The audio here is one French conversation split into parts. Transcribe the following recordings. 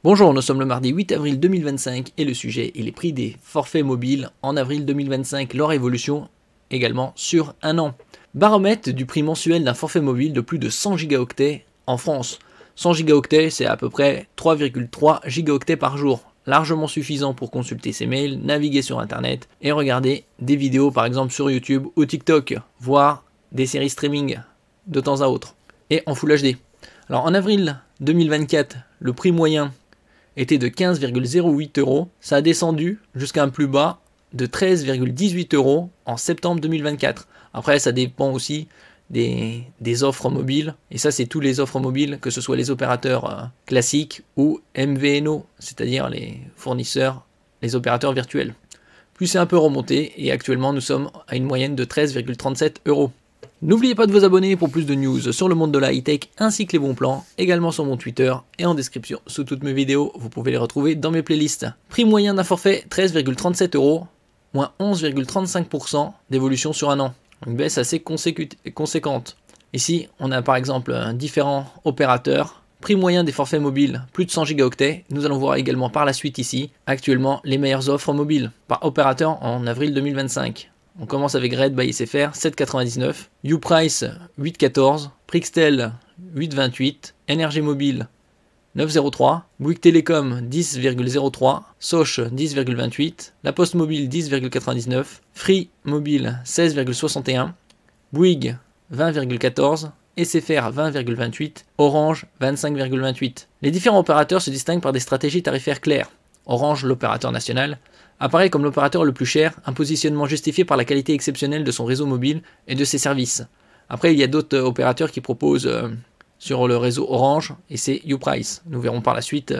Bonjour, nous sommes le mardi 8 avril 2025 et le sujet est les prix des forfaits mobiles en avril 2025, leur évolution également sur un an. Baromètre du prix mensuel d'un forfait mobile de plus de 100 gigaoctets en France. 100 gigaoctets, c'est à peu près 3,3 gigaoctets par jour. Largement suffisant pour consulter ses mails, naviguer sur internet et regarder des vidéos par exemple sur YouTube ou TikTok, voire des séries streaming de temps à autre et en Full HD. Alors en avril 2024, le prix moyen était de 15,08 €, ça a descendu jusqu'à un plus bas de 13,18 € en septembre 2024. Après, ça dépend aussi des offres mobiles, et ça c'est tous les offres mobiles, que ce soit les opérateurs classiques ou MVNO, c'est-à-dire les fournisseurs, les opérateurs virtuels. Puis c'est un peu remonté, et actuellement nous sommes à une moyenne de 13,37 €. N'oubliez pas de vous abonner pour plus de news sur le monde de la high-tech ainsi que les bons plans, également sur mon Twitter et en description sous toutes mes vidéos, vous pouvez les retrouver dans mes playlists. Prix moyen d'un forfait 13,37 €, moins 11,35% d'évolution sur un an. Une baisse assez conséquente. Ici, on a par exemple différents opérateurs. Prix moyen des forfaits mobiles, plus de 100 gigaoctets. Nous allons voir également par la suite ici, actuellement, les meilleures offres mobiles par opérateur en avril 2025. On commence avec Red by SFR, 7,99, Uprice, 8,14, Prixtel, 8,28, Énergie Mobile, 9,03, Bouygues Télécom, 10,03, Soch, 10,28, La Poste Mobile, 10,99, Free Mobile, 16,61, Bouygues, 20,14, SFR 20,28, Orange 25,28. Les différents opérateurs se distinguent par des stratégies tarifaires claires. Orange, l'opérateur national, apparaît comme l'opérateur le plus cher, un positionnement justifié par la qualité exceptionnelle de son réseau mobile et de ses services. Après, il y a d'autres opérateurs qui proposent sur le réseau Orange, et c'est Uprice. Nous verrons par la suite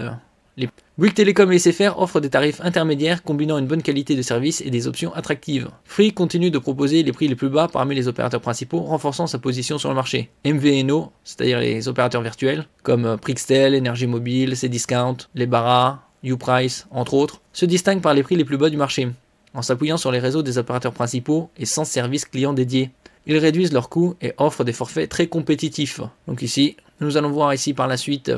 les... Bouygues Télécom et SFR offrent des tarifs intermédiaires combinant une bonne qualité de service et des options attractives. Free continue de proposer les prix les plus bas parmi les opérateurs principaux, renforçant sa position sur le marché. MVNO, c'est-à-dire les opérateurs virtuels, comme Prixtel, Énergie Mobile, Cdiscount, les Barra, Uprice, entre autres, se distinguent par les prix les plus bas du marché, en s'appuyant sur les réseaux des opérateurs principaux et sans service client dédié. Ils réduisent leurs coûts et offrent des forfaits très compétitifs. Donc ici, nous allons voir ici par la suite,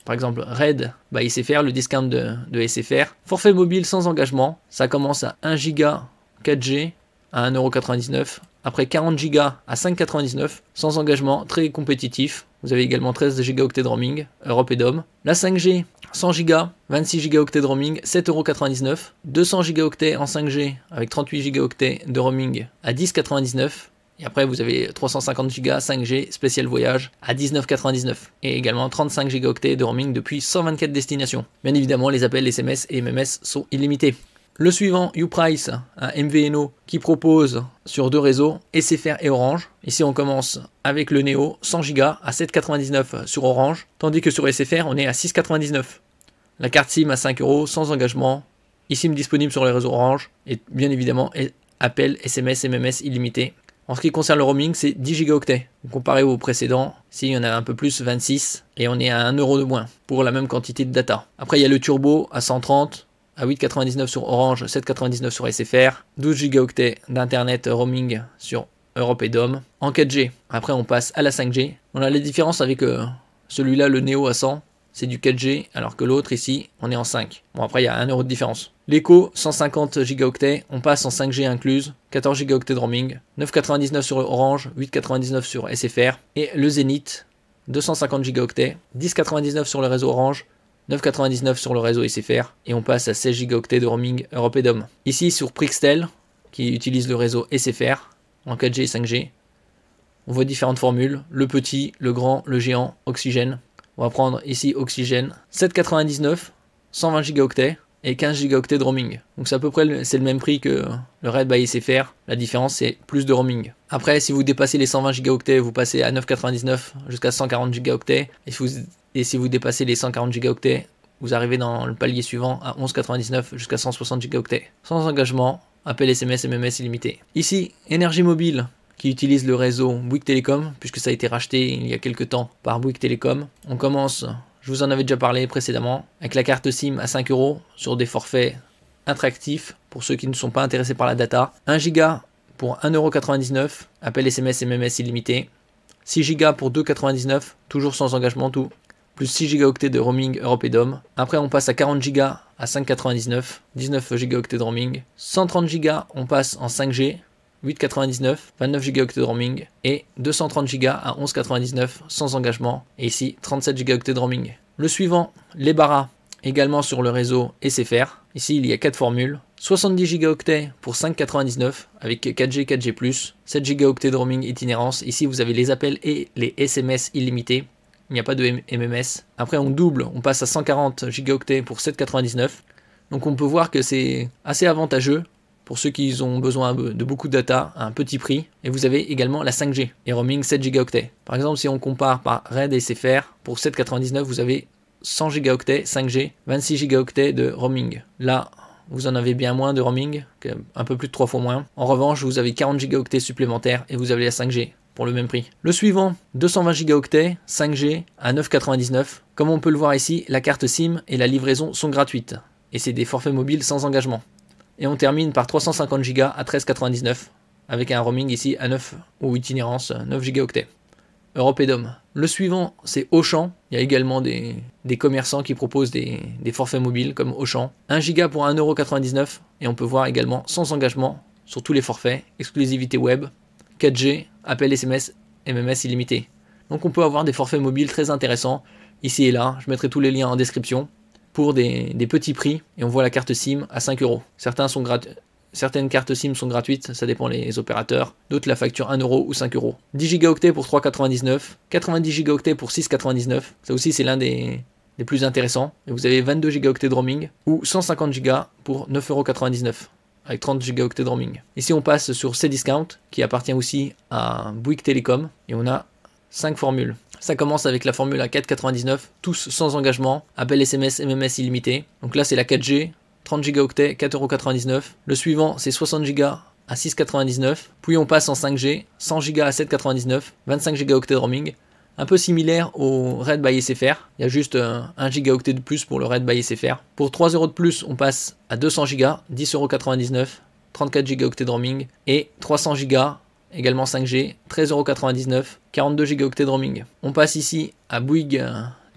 par exemple Red by SFR, le discount de SFR. Forfait mobile sans engagement, ça commence à 1 Go 4G à 1,99 €. Après 40 Go à 5,99 €, sans engagement, très compétitif. Vous avez également 13 gigaoctets de roaming, Europe et DOM. La 5G, 100 Go, 26 gigaoctets de roaming, 7,99 €. 200 gigaoctets en 5G avec 38 gigaoctets de roaming à 10,99 €. Et après, vous avez 350 Go 5G spécial voyage à 19,99 €. Et également 35 gigaoctets de roaming depuis 124 destinations. Bien évidemment, les appels SMS et MMS sont illimités. Le suivant, Uprice, un MVNO qui propose sur deux réseaux, SFR et Orange. Ici, on commence avec le Neo, 100 Go à 7,99 € sur Orange, tandis que sur SFR, on est à 6,99 €. La carte SIM à 5 € sans engagement, eSIM disponible sur les réseaux Orange, et bien évidemment, appels SMS, MMS illimités. En ce qui concerne le roaming, c'est 10 gigaoctets. Comparé au précédent, ici il y en a un peu plus, 26, et on est à 1 € de moins pour la même quantité de data. Après, il y a le Turbo à 130, à 8,99 € sur Orange, 7,99 € sur SFR, 12 gigaoctets d'internet roaming sur Europe et DOM, en 4G. Après, on passe à la 5G. On a les différences avec celui-là, le Neo à 100, c'est du 4G, alors que l'autre ici, on est en 5. Bon, après, il y a 1 € de différence. L'Echo, 150 gigaoctets, on passe en 5G incluse, 14 gigaoctets de roaming, 9,99 € sur Orange, 8,99 € sur SFR. Et le Zénith, 250 gigaoctets, 10,99 € sur le réseau Orange, 9,99 € sur le réseau SFR, et on passe à 16 gigaoctets de roaming Europe et DOM. Ici, sur Prixtel, qui utilise le réseau SFR, en 4G et 5G, on voit différentes formules, le petit, le grand, le géant, Oxygène. On va prendre ici Oxygène, 7,99 €, 120 gigaoctets et 15 gigaoctets de roaming. Donc c'est à peu près c'est le même prix que le Red by SFR. La différence c'est plus de roaming. Après, si vous dépassez les 120 gigaoctets, vous passez à 9,99 € jusqu'à 140 gigaoctets. Et si vous dépassez les 140 gigaoctets, vous arrivez dans le palier suivant à 11,99 jusqu'à 160 gigaoctets. Sans engagement, appel SMS, MMS illimité. Ici, Énergie Mobile, qui utilise le réseau Bouygues Télécom, puisque ça a été racheté il y a quelques temps par Bouygues Télécom. On commence, je vous en avais déjà parlé précédemment, avec la carte SIM à 5 € sur des forfaits attractifs pour ceux qui ne sont pas intéressés par la data. 1 Go pour 1,99 €, appel SMS et MMS illimité. 6 Go pour 2,99 €, toujours sans engagement tout. plus 6 Go de roaming Europe et DOM. Après on passe à 40 Go à 5,99, 19 Go de roaming. 130 Go on passe en 5G, 8,99, 29 Go de roaming. Et 230 Go à 11,99 sans engagement. Et ici 37 Go de roaming. Le suivant, les Bara, également sur le réseau SFR. Ici il y a 4 formules. 70 Go pour 5,99 avec 4G, 4G+, 7 Go de roaming itinérance. Ici vous avez les appels et les SMS illimités. Il n'y a pas de MMS. Après on double, on passe à 140 Go pour 7,99. Donc on peut voir que c'est assez avantageux pour ceux qui ont besoin de beaucoup de data à un petit prix. Et vous avez également la 5G et roaming 7 Go. Par exemple si on compare par RAID et SFR, pour 7,99 vous avez 100 Go 5G, 26 Go de roaming. Là vous en avez bien moins de roaming, un peu plus de 3 fois moins. En revanche, vous avez 40 Go supplémentaires et vous avez la 5G pour le même prix. Le suivant, 220 Go 5G à 9,99. Comme on peut le voir ici, la carte SIM et la livraison sont gratuites. Et c'est des forfaits mobiles sans engagement. Et on termine par 350 Go à 13,99 avec un roaming ici à 9 ou itinérance 9 Go. Europe et DOM. Le suivant, c'est Auchan. Il y a également des commerçants qui proposent des forfaits mobiles comme Auchan. 1 Go pour 1,99 € et on peut voir également sans engagement sur tous les forfaits, exclusivité web, 4G, appel SMS, MMS illimité. Donc on peut avoir des forfaits mobiles très intéressants ici et là. Je mettrai tous les liens en description pour des petits prix et on voit la carte SIM à 5 €. Certaines cartes SIM sont gratuites, ça dépend les opérateurs. D'autres la facture 1 € ou 5 €. 10 Go pour 3,99, 90 Go pour 6,99. Ça aussi c'est l'un des plus intéressants. Et vous avez 22 Go de roaming ou 150 Go pour 9,99 € avec 30 Go de roaming. Ici on passe sur Cdiscount qui appartient aussi à Bouygues Télécom et on a 5 formules. Ça commence avec la formule à 4,99, tous sans engagement, appel SMS, MMS illimité. Donc là c'est la 4G. 30 Go 4,99 €. Le suivant, c'est 60 Go à 6,99 €. Puis on passe en 5G, 100 Go à 7,99 €, 25 Go de roaming. Un peu similaire au RAID by SFR. Il y a juste 1 Go de plus pour le RAID by SFR. Pour 3 € de plus, on passe à 200 Go, 10,99 €, 34 Go de roaming. Et 300 Go, également 5G, 13,99 €, 42 Go de roaming. On passe ici à Bouygues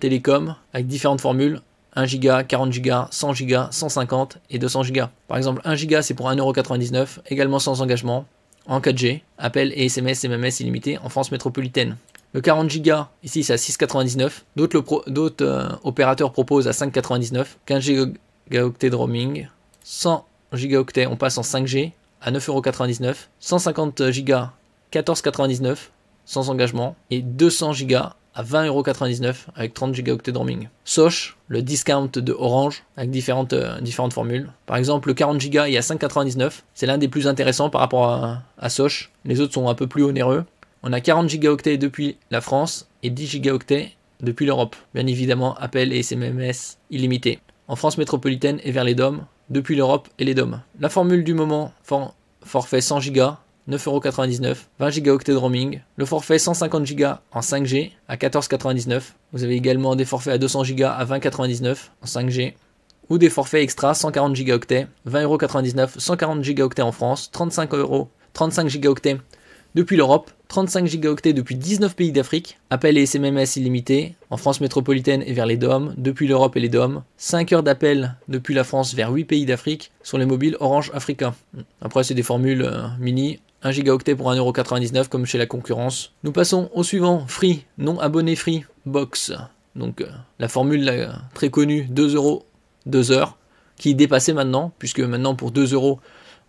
Télécom avec différentes formules. 1 Go, 40 Go, 100 Go, 150 et 200 Go. Par exemple, 1 Go c'est pour 1,99 €, également sans engagement, en 4G, appel et SMS, MMS illimité en France métropolitaine. Le 40 Go, ici c'est à 6,99 €. D'autres opérateurs proposent à 5,99 €, 15 Go de roaming, 100 Go on passe en 5G à 9,99 €, 150 Go, 14,99 € sans engagement et 200 Go à 20,99 € avec 30 Go de roaming. Soch, le discount de Orange, avec différentes formules. Par exemple, le 40 Go il y a 5,99 €. C'est l'un des plus intéressants par rapport à Soch. Les autres sont un peu plus onéreux. On a 40 Go depuis la France et 10 Go depuis l'Europe. Bien évidemment, appel et SMS illimité. En France métropolitaine et vers les DOM, depuis l'Europe et les DOM. La formule du moment, forfait 100 Go, 9,99 €, 20 Go de roaming. Le forfait 150 Go en 5G à 14,99 €. Vous avez également des forfaits à 200 Go à 20,99 € en 5G. Ou des forfaits extra 140 Go, 20,99 €, 140 Go en France, 35 Go depuis l'Europe, 35 Go depuis 19 pays d'Afrique. Appel et SMS illimité en France métropolitaine et vers les DOM, depuis l'Europe et les DOM. 5 heures d'appel depuis la France vers 8 pays d'Afrique sur les mobiles Orange Africa. Après c'est des formules mini. 1 Go pour 1,99 € comme chez la concurrence. Nous passons au suivant, Free, non abonné Free Box. Donc la formule très connue, 2 € 2 heures, qui est dépassée maintenant, puisque maintenant pour 2 €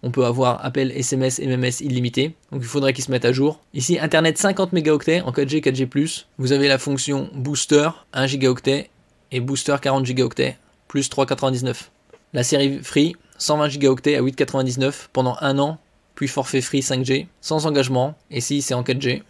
on peut avoir appel SMS MMS illimité, donc il faudrait qu'ils se mettent à jour. Ici internet 50 mégaoctets en 4G, 4G+, vous avez la fonction booster 1 gigaoctet et booster 40 gigaoctets plus 3,99. La série Free 120 gigaoctets à 8,99 pendant 1 an, puis forfait Free 5G sans engagement, et ici c'est en 4G.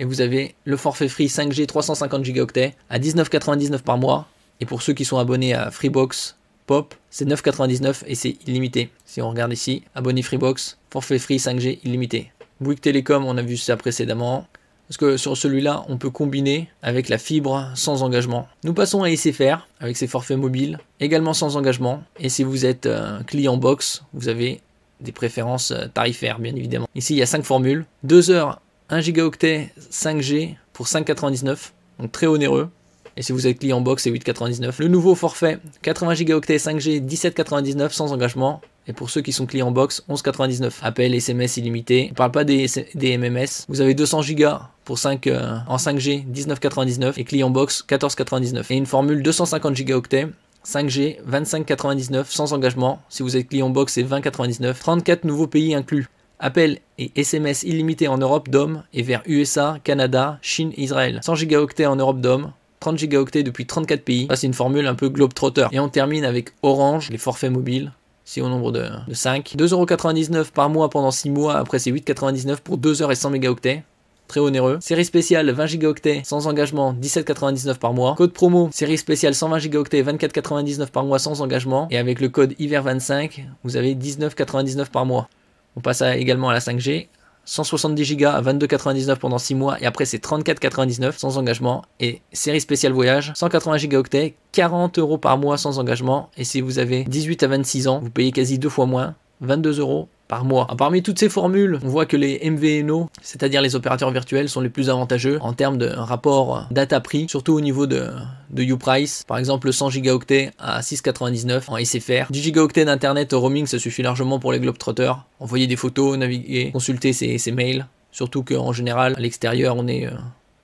Et vous avez le forfait Free 5G 350 gigaoctets à 19,99 par mois, et pour ceux qui sont abonnés à Freebox Pop, c'est 9,99 et c'est illimité. Si on regarde ici, abonné Freebox, forfait Free 5G illimité. Bouygues Télécom, on a vu ça précédemment. Parce que sur celui-là, on peut combiner avec la fibre sans engagement. Nous passons à SFR avec ses forfaits mobiles, également sans engagement. Et si vous êtes client box, vous avez des préférences tarifaires, bien évidemment. Ici, il y a 5 formules. 2 heures, 1 gigaoctet 5G pour 5,99, donc très onéreux. Et si vous êtes client box, c'est 8,99. Le nouveau forfait 80 Go 5G 17,99 sans engagement. Et pour ceux qui sont clients box, 11,99. Appel, SMS illimité. On parle pas des MMS. Vous avez 200 Go pour 5 en 5G 19,99 et client box 14,99. Et une formule 250 Go 5G 25,99 sans engagement. Si vous êtes client box, c'est 20,99. 34 nouveaux pays inclus. Appel et SMS illimité en Europe DOM et vers USA, Canada, Chine, Israël. 100 Go en Europe DOM. 30 Go depuis 34 pays. Ça, c'est une formule un peu globe-trotter. Et on termine avec Orange, les forfaits mobiles. C'est au nombre de 5. 2,99€ par mois pendant 6 mois. Après, c'est 8,99€ pour 2 heures et 100 mégaoctets. Très onéreux. Série spéciale 20 Go sans engagement, 17,99€ par mois. Code promo, série spéciale 120 Go 24,99€ par mois sans engagement. Et avec le code hiver 25, vous avez 19,99€ par mois. On passe également à la 5G. 170 Go à 22,99€ pendant 6 mois et après c'est 34,99€ sans engagement. Et série spéciale voyage, 180 Go 40€ par mois sans engagement. Et si vous avez 18 à 26 ans, vous payez quasi 2 fois moins, 22€ par mois. Alors, parmi toutes ces formules, on voit que les MVNO, c'est-à-dire les opérateurs virtuels, sont les plus avantageux en termes de rapport data-prix, surtout au niveau de Uprice. Par exemple, 100 Go à 6,99€ en SFR. 10 Go d'internet au roaming, ça suffit largement pour les globetrotters. Envoyer des photos, naviguer, consulter ses mails. Surtout qu'en général, à l'extérieur, on est,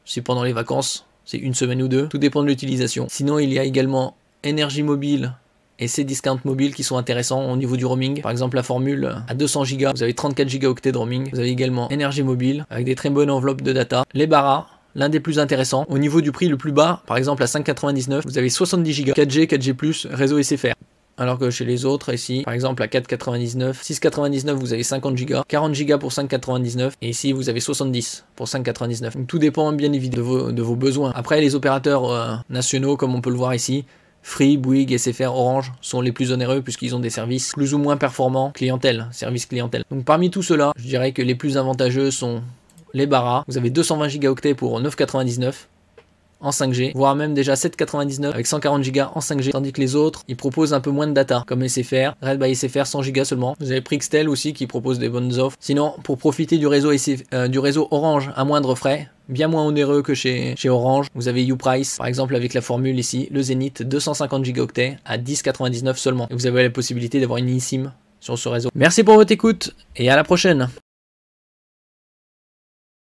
c'est pendant les vacances, c'est une semaine ou deux. Tout dépend de l'utilisation. Sinon, il y a également énergie mobile et ces discounts mobiles qui sont intéressants au niveau du roaming. Par exemple, la formule à 200 Go, vous avez 34 Go de roaming. Vous avez également énergie mobile avec des très bonnes enveloppes de data. Les Barra, l'un des plus intéressants. Au niveau du prix le plus bas, par exemple à 5,99, vous avez 70 Go, 4G, 4G+, réseau SFR. Alors que chez les autres, ici, par exemple à 4,99, 6,99, vous avez 50 Go, 40 Go pour 5,99, et ici vous avez 70 pour 5,99. Donc tout dépend bien évidemment de vos besoins. Après, les opérateurs nationaux, comme on peut le voir ici, Free, Bouygues, SFR, Orange sont les plus onéreux puisqu'ils ont des services plus ou moins performants service clientèle. Donc parmi tout cela, je dirais que les plus avantageux sont les Barra. Vous avez 220 Go pour 9,99 en 5G, voire même déjà 7,99 avec 140 Go en 5G, tandis que les autres, ils proposent un peu moins de data, comme SFR, Red by SFR 100 Go seulement. Vous avez Prixtel aussi qui propose des bonnes offres. Sinon, pour profiter du réseau Orange à moindre frais, bien moins onéreux que chez Orange, vous avez Uprice, par exemple avec la formule ici, le Zénith 250 Go à 10,99 seulement. Et vous avez la possibilité d'avoir une eSIM sur ce réseau. Merci pour votre écoute et à la prochaine.